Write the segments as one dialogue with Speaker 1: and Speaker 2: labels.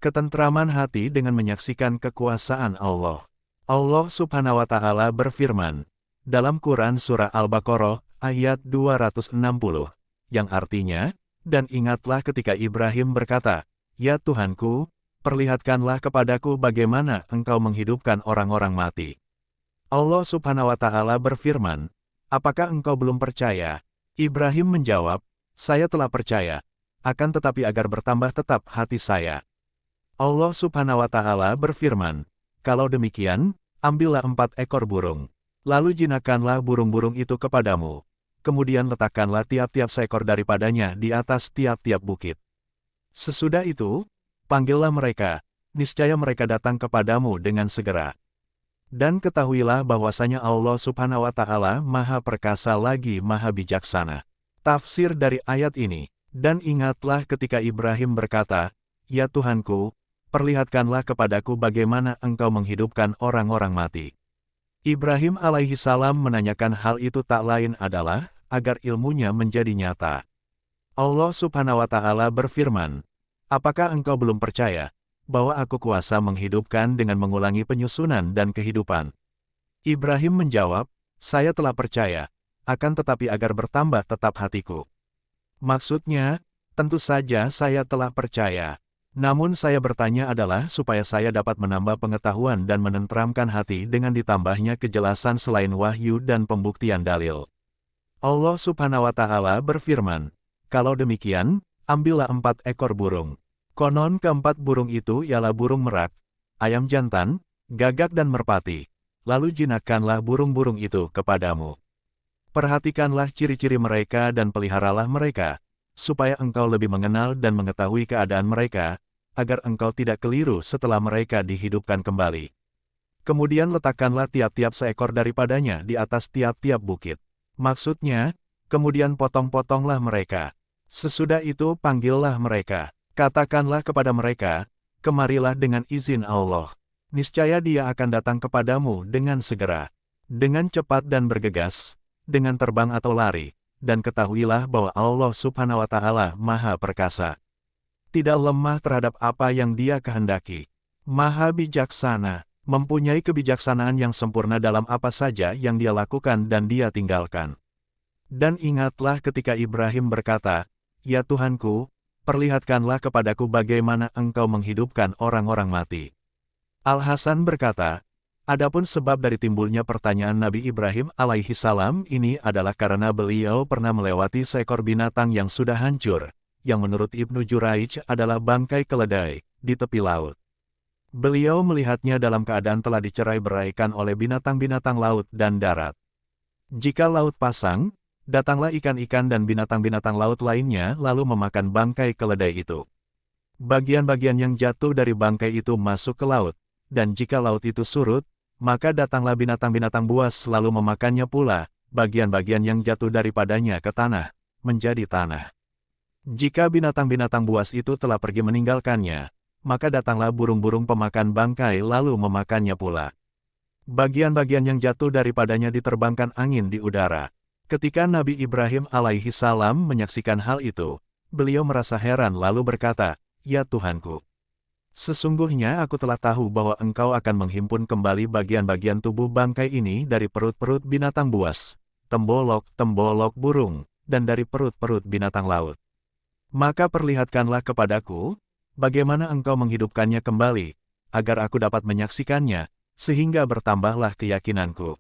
Speaker 1: ketentraman hati dengan menyaksikan kekuasaan Allah. Allah Subhanahu wa Ta'ala berfirman dalam Quran Surah Al-Baqarah ayat 260, yang artinya, "Dan ingatlah ketika Ibrahim berkata, 'Ya Tuhanku, perlihatkanlah kepadaku bagaimana Engkau menghidupkan orang-orang mati.'" Allah Subhanahu wa Ta'ala berfirman, "Apakah engkau belum percaya?" Ibrahim menjawab, "Saya telah percaya, akan tetapi agar bertambah tetap hati saya." Allah Subhanahu wa Ta'ala berfirman, "Kalau demikian, ambillah 4 ekor burung, lalu jinakkanlah burung-burung itu kepadamu. Kemudian letakkanlah tiap-tiap seekor daripadanya di atas tiap-tiap bukit. Sesudah itu, panggillah mereka, niscaya mereka datang kepadamu dengan segera. Dan ketahuilah bahwasanya Allah Subhanahu wa Ta'ala Maha Perkasa lagi Maha Bijaksana." Tafsir dari ayat ini, dan ingatlah ketika Ibrahim berkata, "Ya Tuhanku, perlihatkanlah kepadaku bagaimana Engkau menghidupkan orang-orang mati." Ibrahim alaihi salam menanyakan hal itu tak lain adalah agar ilmunya menjadi nyata. Allah Subhanahu wa Ta'ala berfirman, "Apakah engkau belum percaya bahwa aku kuasa menghidupkan dengan mengulangi penyusunan dan kehidupan?" Ibrahim menjawab, "Saya telah percaya, akan tetapi agar bertambah tetap hatiku." Maksudnya, tentu saja saya telah percaya. Namun saya bertanya adalah supaya saya dapat menambah pengetahuan dan menenteramkan hati dengan ditambahnya kejelasan selain wahyu dan pembuktian dalil. Allah Subhanahu wa Ta'ala berfirman, "Kalau demikian, ambillah 4 ekor burung. Konon keempat burung itu ialah burung merak, ayam jantan, gagak dan merpati. Lalu jinakkanlah burung-burung itu kepadamu. Perhatikanlah ciri-ciri mereka dan peliharalah mereka, supaya engkau lebih mengenal dan mengetahui keadaan mereka, agar engkau tidak keliru setelah mereka dihidupkan kembali. Kemudian letakkanlah tiap-tiap seekor daripadanya di atas tiap-tiap bukit." Maksudnya, kemudian potong-potonglah mereka. Sesudah itu panggillah mereka. Katakanlah kepada mereka, "Kemarilah dengan izin Allah. Niscaya Dia akan datang kepadamu dengan segera, dengan cepat dan bergegas, dengan terbang atau lari, dan ketahuilah bahwa Allah Subhanahu wa Ta'ala Maha Perkasa. Tidak lemah terhadap apa yang Dia kehendaki. Maha Bijaksana, mempunyai kebijaksanaan yang sempurna dalam apa saja yang Dia lakukan dan Dia tinggalkan." Dan ingatlah ketika Ibrahim berkata, "Ya Tuhanku, perlihatkanlah kepadaku bagaimana Engkau menghidupkan orang-orang mati." Al-Hasan berkata, adapun sebab dari timbulnya pertanyaan Nabi Ibrahim alaihi salam ini adalah karena beliau pernah melewati seekor binatang yang sudah hancur, yang menurut Ibnu Juraij adalah bangkai keledai, di tepi laut. Beliau melihatnya dalam keadaan telah dicerai-beraikan oleh binatang-binatang laut dan darat. Jika laut pasang, datanglah ikan-ikan dan binatang-binatang laut lainnya lalu memakan bangkai keledai itu. Bagian-bagian yang jatuh dari bangkai itu masuk ke laut, dan jika laut itu surut, maka datanglah binatang-binatang buas lalu memakannya pula, bagian-bagian yang jatuh daripadanya ke tanah, menjadi tanah. Jika binatang-binatang buas itu telah pergi meninggalkannya, maka datanglah burung-burung pemakan bangkai lalu memakannya pula. Bagian-bagian yang jatuh daripadanya diterbangkan angin di udara. Ketika Nabi Ibrahim alaihi salam menyaksikan hal itu, beliau merasa heran lalu berkata, "Ya Tuhanku, sesungguhnya aku telah tahu bahwa Engkau akan menghimpun kembali bagian-bagian tubuh bangkai ini dari perut-perut binatang buas, tembolok-tembolok burung, dan dari perut-perut binatang laut. Maka perlihatkanlah kepadaku, bagaimana Engkau menghidupkannya kembali, agar aku dapat menyaksikannya, sehingga bertambahlah keyakinanku."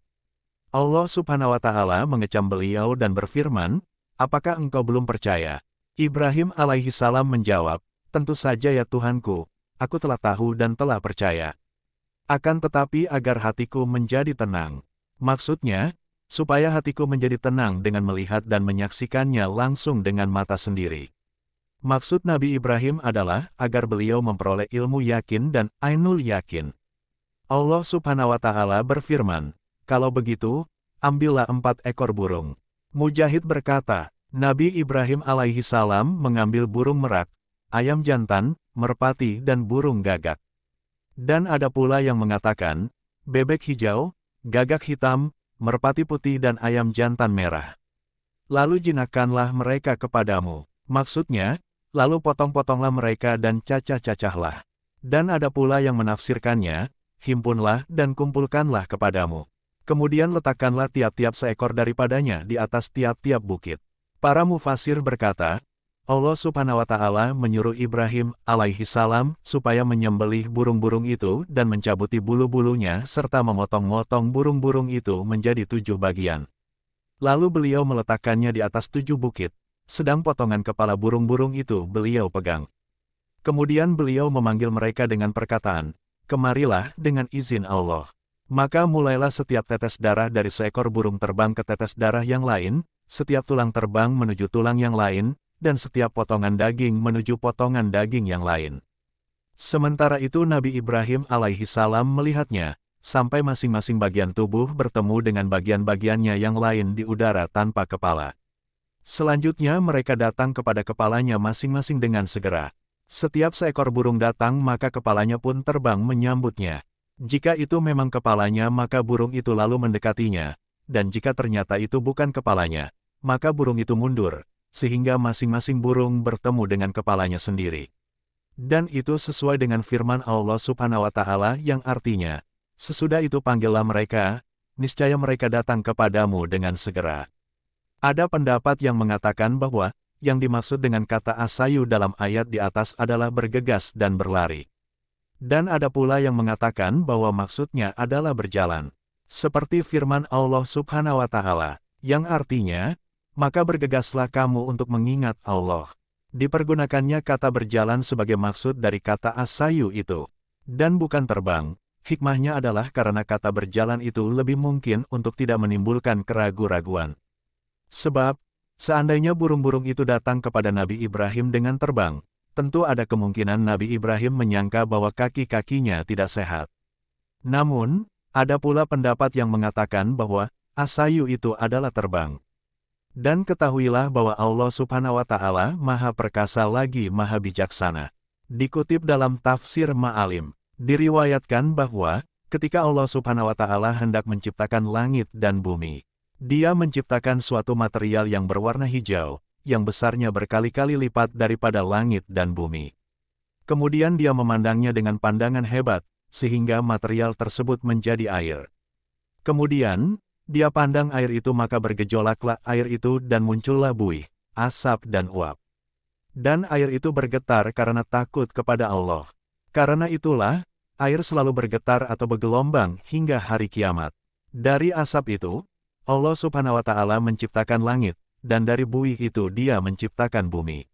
Speaker 1: Allah Subhanahu wa Ta'ala mengecam beliau dan berfirman, "Apakah engkau belum percaya?" Ibrahim alaihi salam menjawab, "Tentu saja ya Tuhanku, aku telah tahu dan telah percaya. Akan tetapi agar hatiku menjadi tenang." Maksudnya, supaya hatiku menjadi tenang dengan melihat dan menyaksikannya langsung dengan mata sendiri. Maksud Nabi Ibrahim adalah agar beliau memperoleh ilmu yakin dan ainul yakin. Allah Subhanahu wa Ta'ala berfirman, "Kalau begitu, ambillah 4 ekor burung." Mujahid berkata, Nabi Ibrahim alaihi salam mengambil burung merak, ayam jantan, merpati dan burung gagak. Dan ada pula yang mengatakan, bebek hijau, gagak hitam, merpati putih dan ayam jantan merah. Lalu jinakkanlah mereka kepadamu. Maksudnya, lalu potong-potonglah mereka dan cacah-cacahlah. Dan ada pula yang menafsirkannya, himpunlah dan kumpulkanlah kepadamu. Kemudian letakkanlah tiap-tiap seekor daripadanya di atas tiap-tiap bukit. Para mufasir berkata, Allah Subhanahu wa Ta'ala menyuruh Ibrahim alaihi salam supaya menyembelih burung-burung itu dan mencabuti bulu-bulunya serta memotong-motong burung-burung itu menjadi 7 bagian. Lalu beliau meletakkannya di atas 7 bukit, sedang potongan kepala burung-burung itu beliau pegang. Kemudian beliau memanggil mereka dengan perkataan, "Kemarilah dengan izin Allah." Maka mulailah setiap tetes darah dari seekor burung terbang ke tetes darah yang lain, setiap tulang terbang menuju tulang yang lain, dan setiap potongan daging menuju potongan daging yang lain. Sementara itu Nabi Ibrahim alaihi salam melihatnya, sampai masing-masing bagian tubuh bertemu dengan bagian-bagiannya yang lain di udara tanpa kepala. Selanjutnya mereka datang kepada kepalanya masing-masing dengan segera. Setiap seekor burung datang maka kepalanya pun terbang menyambutnya. Jika itu memang kepalanya maka burung itu lalu mendekatinya, dan jika ternyata itu bukan kepalanya, maka burung itu mundur, sehingga masing-masing burung bertemu dengan kepalanya sendiri. Dan itu sesuai dengan firman Allah Subhanahu wa Ta'ala yang artinya, sesudah itu panggillah mereka, niscaya mereka datang kepadamu dengan segera. Ada pendapat yang mengatakan bahwa, yang dimaksud dengan kata asayu dalam ayat di atas adalah bergegas dan berlari. Dan ada pula yang mengatakan bahwa maksudnya adalah berjalan. Seperti firman Allah Subhanahu wa Ta'ala, yang artinya, maka bergegaslah kamu untuk mengingat Allah. Dipergunakannya kata berjalan sebagai maksud dari kata asayu itu. Dan bukan terbang, hikmahnya adalah karena kata berjalan itu lebih mungkin untuk tidak menimbulkan keraguan-raguan. Sebab, seandainya burung-burung itu datang kepada Nabi Ibrahim dengan terbang, tentu ada kemungkinan Nabi Ibrahim menyangka bahwa kaki-kakinya tidak sehat. Namun, ada pula pendapat yang mengatakan bahwa asayu itu adalah terbang. Dan ketahuilah bahwa Allah Subhanahu wa Ta'ala Maha Perkasa lagi Maha Bijaksana. Dikutip dalam tafsir Ma'alim, diriwayatkan bahwa ketika Allah Subhanahu wa Ta'ala hendak menciptakan langit dan bumi, Dia menciptakan suatu material yang berwarna hijau, yang besarnya berkali-kali lipat daripada langit dan bumi. Kemudian Dia memandangnya dengan pandangan hebat, sehingga material tersebut menjadi air. Kemudian, Dia pandang air itu maka bergejolaklah air itu dan muncullah buih, asap dan uap. Dan air itu bergetar karena takut kepada Allah. Karena itulah, air selalu bergetar atau bergelombang hingga hari kiamat. Dari asap itu, Allah Subhanahu wa Ta'ala menciptakan langit, dan dari buih itu Dia menciptakan bumi.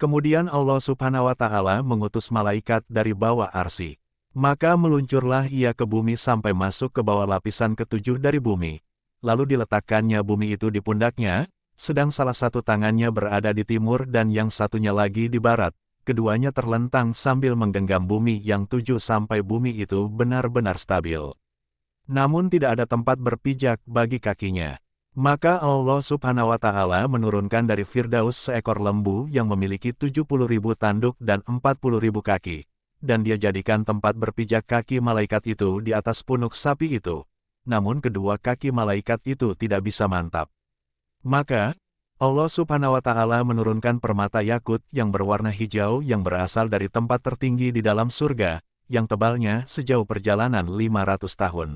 Speaker 1: Kemudian Allah Subhanahu wa Ta'ala mengutus malaikat dari bawah arsy. Maka meluncurlah ia ke bumi sampai masuk ke bawah lapisan ketujuh dari bumi. Lalu diletakkannya bumi itu di pundaknya, sedang salah satu tangannya berada di timur dan yang satunya lagi di barat. Keduanya terlentang sambil menggenggam bumi yang 7 sampai bumi itu benar-benar stabil. Namun tidak ada tempat berpijak bagi kakinya. Maka Allah Subhanahu wa Ta'ala menurunkan dari Firdaus seekor lembu yang memiliki 70.000 tanduk dan 40.000 kaki. Dan Dia jadikan tempat berpijak kaki malaikat itu di atas punuk sapi itu. Namun kedua kaki malaikat itu tidak bisa mantap. Maka, Allah Subhanahu wa Ta'ala menurunkan permata yakut yang berwarna hijau yang berasal dari tempat tertinggi di dalam surga, yang tebalnya sejauh perjalanan 500 tahun.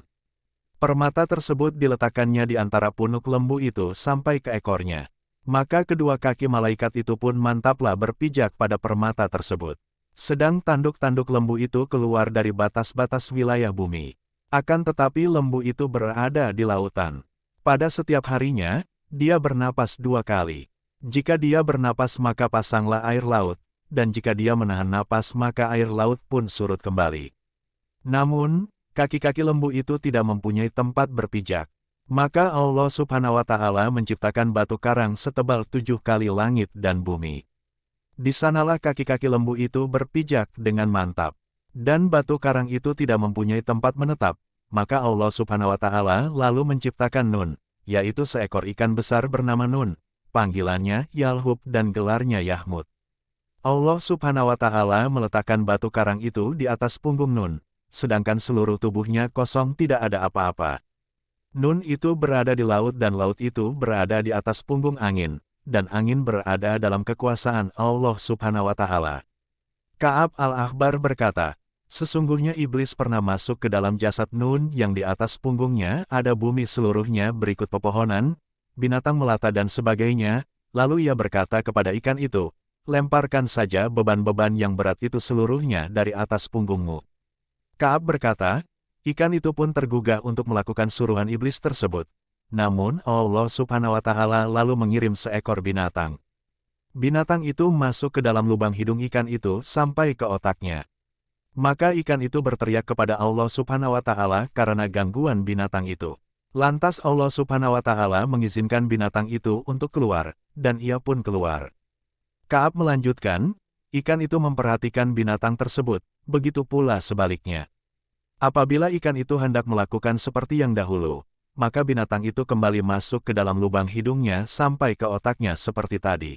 Speaker 1: Permata tersebut diletakkannya di antara punuk lembu itu sampai ke ekornya. Maka kedua kaki malaikat itu pun mantaplah berpijak pada permata tersebut. Sedang tanduk-tanduk lembu itu keluar dari batas-batas wilayah bumi. Akan tetapi lembu itu berada di lautan. Pada setiap harinya, dia bernapas 2 kali. Jika dia bernapas maka pasanglah air laut, dan jika dia menahan napas maka air laut pun surut kembali. Namun, kaki-kaki lembu itu tidak mempunyai tempat berpijak. Maka Allah Subhanahu wa Ta'ala menciptakan batu karang setebal 7 kali langit dan bumi. Di sanalah kaki-kaki lembu itu berpijak dengan mantap. Dan batu karang itu tidak mempunyai tempat menetap. Maka Allah Subhanahu wa Ta'ala lalu menciptakan Nun, yaitu seekor ikan besar bernama Nun. Panggilannya Yalhub dan gelarnya Yahmud. Allah Subhanahu wa Ta'ala meletakkan batu karang itu di atas punggung Nun, sedangkan seluruh tubuhnya kosong tidak ada apa-apa. Nun itu berada di laut dan laut itu berada di atas punggung angin, dan angin berada dalam kekuasaan Allah Subhanahu wa Ta'ala. Ka'ab al-Ahbar berkata, sesungguhnya iblis pernah masuk ke dalam jasad Nun yang di atas punggungnya ada bumi seluruhnya berikut pepohonan, binatang melata dan sebagainya, lalu ia berkata kepada ikan itu, lemparkan saja beban-beban yang berat itu seluruhnya dari atas punggungmu. Ka'ab berkata, ikan itu pun tergugah untuk melakukan suruhan iblis tersebut. Namun Allah Subhanahu wa Ta'ala lalu mengirim seekor binatang. Binatang itu masuk ke dalam lubang hidung ikan itu sampai ke otaknya. Maka ikan itu berteriak kepada Allah Subhanahu wa Ta'ala karena gangguan binatang itu. Lantas Allah Subhanahu wa Ta'ala mengizinkan binatang itu untuk keluar, dan ia pun keluar. Ka'ab melanjutkan, ikan itu memperhatikan binatang tersebut, begitu pula sebaliknya. Apabila ikan itu hendak melakukan seperti yang dahulu, maka binatang itu kembali masuk ke dalam lubang hidungnya sampai ke otaknya seperti tadi.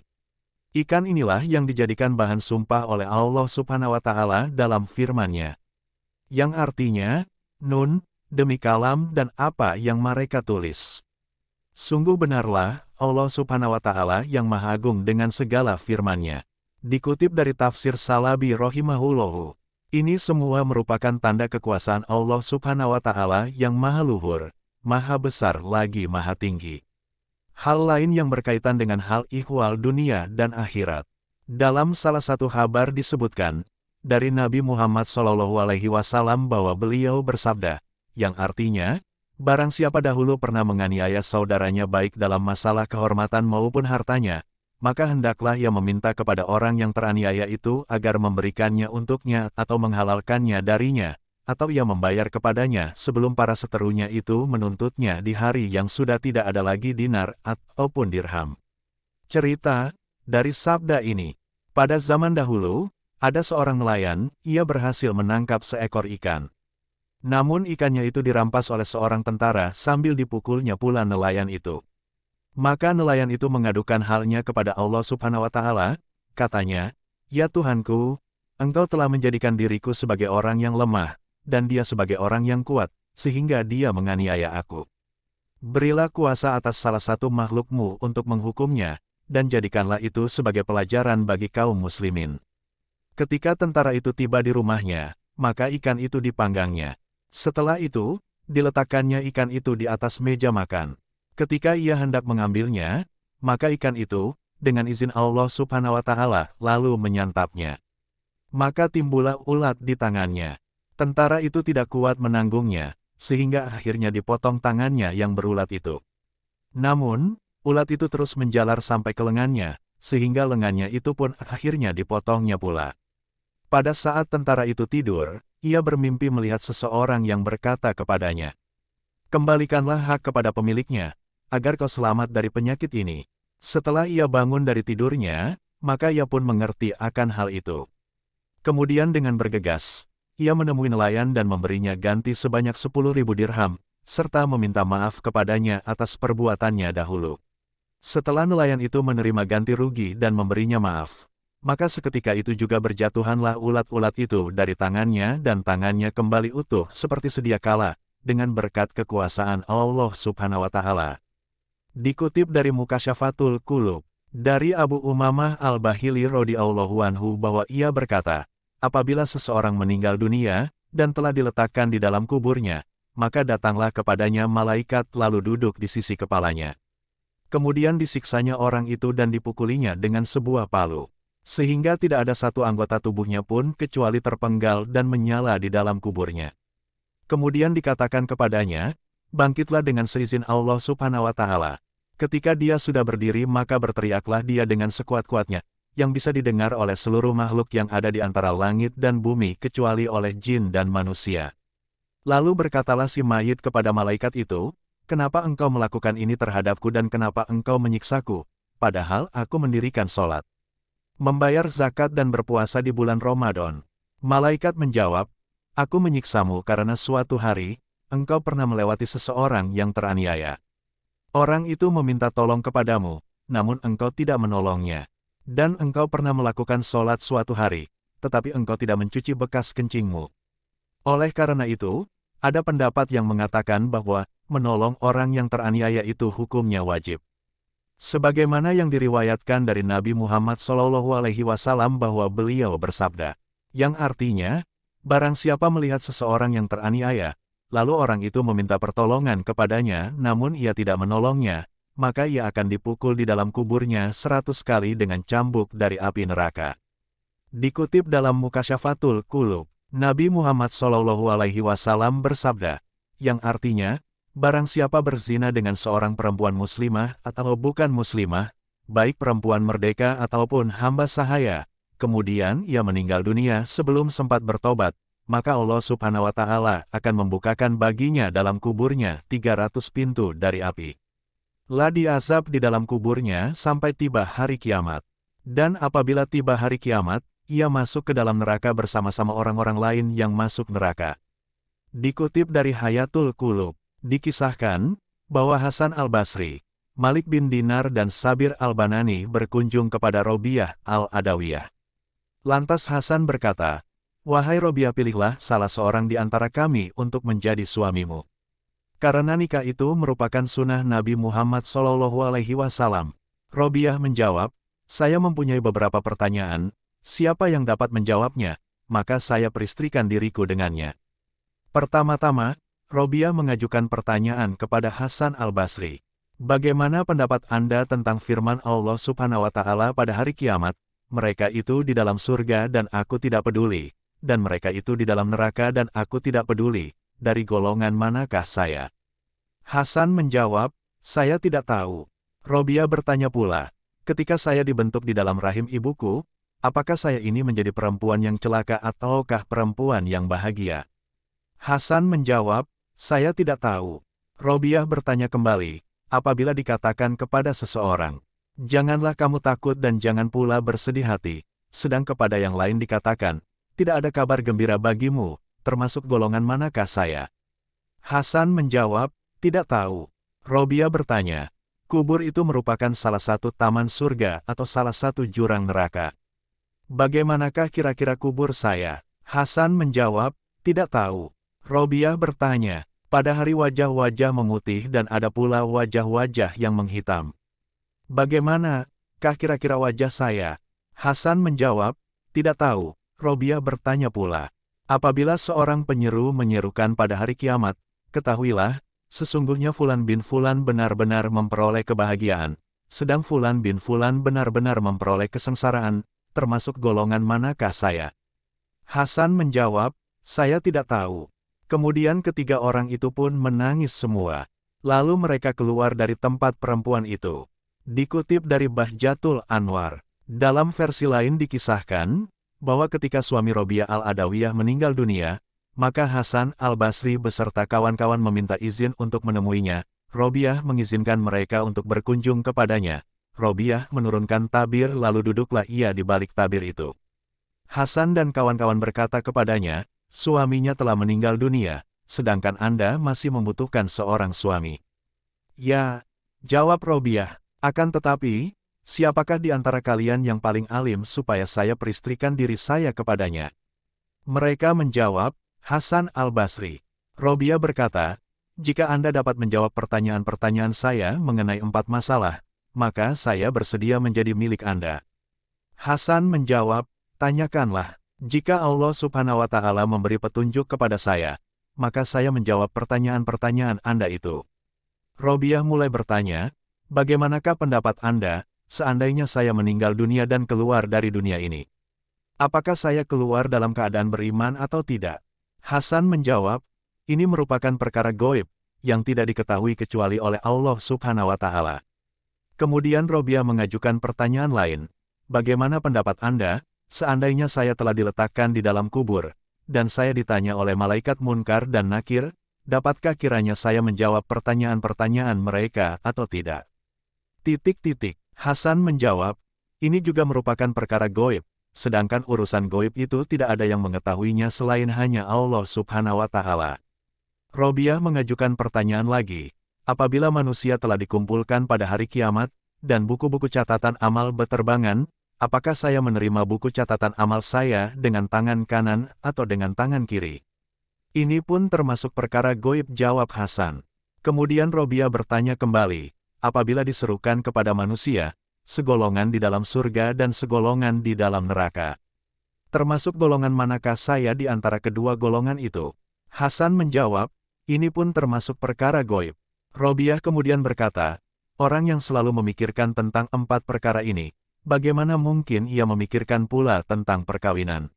Speaker 1: Ikan inilah yang dijadikan bahan sumpah oleh Allah Subhanahu wa Ta'ala dalam firman-Nya, yang artinya, Nun, demi kalam dan apa yang mereka tulis. Sungguh benarlah Allah Subhanahu wa Ta'ala yang Maha Agung dengan segala firman-Nya. Dikutip dari tafsir Salabi rahimahullahu, ini semua merupakan tanda kekuasaan Allah Subhanahu wa Ta'ala yang Maha Luhur, Maha Besar lagi Maha Tinggi. Hal lain yang berkaitan dengan hal ihwal dunia dan akhirat. Dalam salah satu kabar disebutkan, dari Nabi Muhammad SAW bahwa beliau bersabda, yang artinya, barang siapa dahulu pernah menganiaya saudaranya baik dalam masalah kehormatan maupun hartanya, maka hendaklah ia meminta kepada orang yang teraniaya itu agar memberikannya untuknya atau menghalalkannya darinya, atau ia membayar kepadanya sebelum para seterunya itu menuntutnya di hari yang sudah tidak ada lagi dinar ataupun dirham. Cerita dari sabda ini, pada zaman dahulu, ada seorang nelayan, ia berhasil menangkap seekor ikan. Namun ikannya itu dirampas oleh seorang tentara sambil dipukulnya pula nelayan itu. Maka nelayan itu mengadukan halnya kepada Allah Subhanahu wa Ta'ala, katanya, "Ya Tuhanku, Engkau telah menjadikan diriku sebagai orang yang lemah, dan dia sebagai orang yang kuat, sehingga dia menganiaya aku. Berilah kuasa atas salah satu makhluk-Mu untuk menghukumnya, dan jadikanlah itu sebagai pelajaran bagi kaum muslimin." Ketika tentara itu tiba di rumahnya, maka ikan itu dipanggangnya. Setelah itu, diletakkannya ikan itu di atas meja makan. Ketika ia hendak mengambilnya, maka ikan itu, dengan izin Allah Subhanahu wa Ta'ala, lalu menyantapnya. Maka timbullah ulat di tangannya. Tentara itu tidak kuat menanggungnya, sehingga akhirnya dipotong tangannya yang berulat itu. Namun, ulat itu terus menjalar sampai ke lengannya, sehingga lengannya itu pun akhirnya dipotongnya pula. Pada saat tentara itu tidur, ia bermimpi melihat seseorang yang berkata kepadanya, "Kembalikanlah hak kepada pemiliknya, agar kau selamat dari penyakit ini." Setelah ia bangun dari tidurnya, maka ia pun mengerti akan hal itu. Kemudian dengan bergegas, ia menemui nelayan dan memberinya ganti sebanyak 10.000 dirham, serta meminta maaf kepadanya atas perbuatannya dahulu. Setelah nelayan itu menerima ganti rugi dan memberinya maaf, maka seketika itu juga berjatuhanlah ulat-ulat itu dari tangannya dan tangannya kembali utuh seperti sedia kala, dengan berkat kekuasaan Allah Subhanahu wa Ta'ala. Dikutip dari Mukasyafatul Qulub, dari Abu Umamah al-Bahili radhiyallahu anhu bahwa ia berkata, apabila seseorang meninggal dunia, dan telah diletakkan di dalam kuburnya, maka datanglah kepadanya malaikat lalu duduk di sisi kepalanya. Kemudian disiksanya orang itu dan dipukulinya dengan sebuah palu, sehingga tidak ada satu anggota tubuhnya pun kecuali terpenggal dan menyala di dalam kuburnya. Kemudian dikatakan kepadanya, bangkitlah dengan seizin Allah Subhanahu wa Ta'ala. Ketika dia sudah berdiri maka berteriaklah dia dengan sekuat-kuatnya, yang bisa didengar oleh seluruh makhluk yang ada di antara langit dan bumi kecuali oleh jin dan manusia. Lalu berkatalah si mayit kepada malaikat itu, "Kenapa engkau melakukan ini terhadapku dan kenapa engkau menyiksaku, padahal aku mendirikan sholat, membayar zakat dan berpuasa di bulan Ramadan?" Malaikat menjawab, "Aku menyiksamu karena suatu hari, engkau pernah melewati seseorang yang teraniaya. Orang itu meminta tolong kepadamu, namun engkau tidak menolongnya. Dan engkau pernah melakukan sholat suatu hari, tetapi engkau tidak mencuci bekas kencingmu. Oleh karena itu, ada pendapat yang mengatakan bahwa menolong orang yang teraniaya itu hukumnya wajib. Sebagaimana yang diriwayatkan dari Nabi Muhammad SAW bahwa beliau bersabda, Yang artinya, barang siapa melihat seseorang yang teraniaya, lalu orang itu meminta pertolongan kepadanya namun ia tidak menolongnya, maka ia akan dipukul di dalam kuburnya 100 kali dengan cambuk dari api neraka. Dikutip dalam Mukasyafatul Qulub, Nabi Muhammad SAW bersabda, yang artinya, barang siapa berzina dengan seorang perempuan muslimah atau bukan muslimah, baik perempuan merdeka ataupun hamba sahaya, kemudian ia meninggal dunia sebelum sempat bertobat, maka Allah Subhanahu wa Ta'ala akan membukakan baginya dalam kuburnya 300 pintu dari api. La diazab di dalam kuburnya sampai tiba hari kiamat. Dan apabila tiba hari kiamat, ia masuk ke dalam neraka bersama-sama orang-orang lain yang masuk neraka. Dikutip dari Hayatul Qulub, dikisahkan bahwa Hasan al-Basri, Malik bin Dinar dan Sabir al-Banani berkunjung kepada Robiah al-Adawiyah. Lantas Hasan berkata, "Wahai Robiah, pilihlah salah seorang di antara kami untuk menjadi suamimu. Karena nikah itu merupakan sunnah Nabi Muhammad SAW. Robiah menjawab, "Saya mempunyai beberapa pertanyaan, siapa yang dapat menjawabnya, maka saya peristrikan diriku dengannya." Pertama-tama, Robiah mengajukan pertanyaan kepada Hasan al-Basri. "Bagaimana pendapat Anda tentang firman Allah Subhanahu wa Ta'ala pada hari kiamat? Mereka itu di dalam surga dan aku tidak peduli, dan mereka itu di dalam neraka dan aku tidak peduli. Dari golongan manakah saya?" Hasan menjawab, "Saya tidak tahu." Robiah bertanya pula, "Ketika saya dibentuk di dalam rahim ibuku, apakah saya ini menjadi perempuan yang celaka ataukah perempuan yang bahagia?" Hasan menjawab, "Saya tidak tahu." Robiah bertanya kembali, "Apabila dikatakan kepada seseorang, 'Janganlah kamu takut dan jangan pula bersedih hati,' sedang kepada yang lain dikatakan, 'Tidak ada kabar gembira bagimu,' termasuk golongan manakah saya?" Hasan menjawab, "Tidak tahu." Robiah bertanya, "Kubur itu merupakan salah satu taman surga atau salah satu jurang neraka. Bagaimanakah kira-kira kubur saya?" Hasan menjawab, "Tidak tahu." Robiah bertanya, "Pada hari wajah-wajah memutih dan ada pula wajah-wajah yang menghitam. Bagaimanakah kira-kira wajah saya?" Hasan menjawab, "Tidak tahu." Robiah bertanya pula, "Apabila seorang penyeru menyerukan pada hari kiamat, ketahuilah, sesungguhnya Fulan bin Fulan benar-benar memperoleh kebahagiaan, sedang Fulan bin Fulan benar-benar memperoleh kesengsaraan, termasuk golongan manakah saya?" Hasan menjawab, "Saya tidak tahu." Kemudian ketiga orang itu pun menangis semua. Lalu mereka keluar dari tempat perempuan itu. Dikutip dari Bahjatul Anwar, dalam versi lain dikisahkan, bahwa ketika suami Robiah al-Adawiyah meninggal dunia, maka Hasan al-Basri beserta kawan-kawan meminta izin untuk menemuinya. Robiah mengizinkan mereka untuk berkunjung kepadanya. Robiah menurunkan tabir lalu duduklah ia di balik tabir itu. Hasan dan kawan-kawan berkata kepadanya, "Suaminya telah meninggal dunia, sedangkan Anda masih membutuhkan seorang suami." "Ya," jawab Robiah, "akan tetapi, siapakah di antara kalian yang paling alim supaya saya peristrikan diri saya kepadanya?" Mereka menjawab, "Hasan al-Basri." Robiah berkata, "Jika Anda dapat menjawab pertanyaan-pertanyaan saya mengenai 4 masalah, maka saya bersedia menjadi milik Anda." Hasan menjawab, "Tanyakanlah. Jika Allah Subhanahu wa Ta'ala memberi petunjuk kepada saya, maka saya menjawab pertanyaan-pertanyaan Anda itu." Robiah mulai bertanya, "Bagaimanakah pendapat Anda, seandainya saya meninggal dunia dan keluar dari dunia ini? Apakah saya keluar dalam keadaan beriman atau tidak?" Hasan menjawab, "Ini merupakan perkara gaib, yang tidak diketahui kecuali oleh Allah Subhanahu wa Ta'ala." Kemudian Robiah mengajukan pertanyaan lain, "Bagaimana pendapat Anda, seandainya saya telah diletakkan di dalam kubur, dan saya ditanya oleh malaikat Munkar dan Nakir, dapatkah kiranya saya menjawab pertanyaan-pertanyaan mereka atau tidak?" Hasan menjawab, "Ini juga merupakan perkara gaib, sedangkan urusan gaib itu tidak ada yang mengetahuinya selain hanya Allah Subhanahu wa Ta'ala." Robiah mengajukan pertanyaan lagi, "Apabila manusia telah dikumpulkan pada hari kiamat, dan buku-buku catatan amal beterbangan, apakah saya menerima buku catatan amal saya dengan tangan kanan atau dengan tangan kiri?" "Ini pun termasuk perkara gaib," jawab Hasan. Kemudian Robiah bertanya kembali, "Apabila diserukan kepada manusia, segolongan di dalam surga dan segolongan di dalam neraka, Termasuk golongan manakah saya di antara kedua golongan itu? Hasan menjawab, ini pun termasuk perkara goib. Robiah kemudian berkata, orang yang selalu memikirkan tentang 4 perkara ini, bagaimana mungkin ia memikirkan pula tentang perkawinan?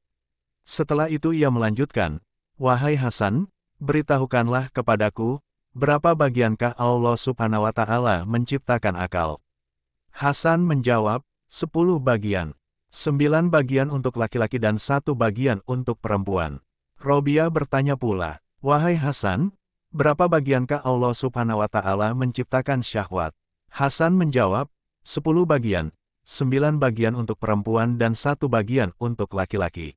Speaker 1: Setelah itu ia melanjutkan, wahai Hasan, beritahukanlah kepadaku, berapa bagiankah Allah Subhanahu wa Ta'ala menciptakan akal? Hasan menjawab, 10 bagian. 9 bagian untuk laki-laki dan 1 bagian untuk perempuan. Robiah bertanya pula, wahai Hasan, berapa bagiankah Allah Subhanahu wa Ta'ala menciptakan syahwat? Hasan menjawab, 10 bagian. 9 bagian untuk perempuan dan 1 bagian untuk laki-laki.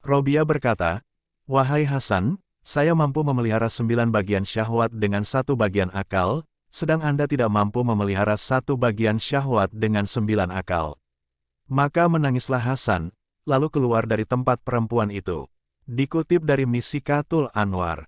Speaker 1: Robiah berkata, wahai Hasan, saya mampu memelihara 9 bagian syahwat dengan 1 bagian akal, sedang Anda tidak mampu memelihara 1 bagian syahwat dengan 9 akal. Maka menangislah Hasan, lalu keluar dari tempat perempuan itu. Dikutip dari Misikatul Anwar.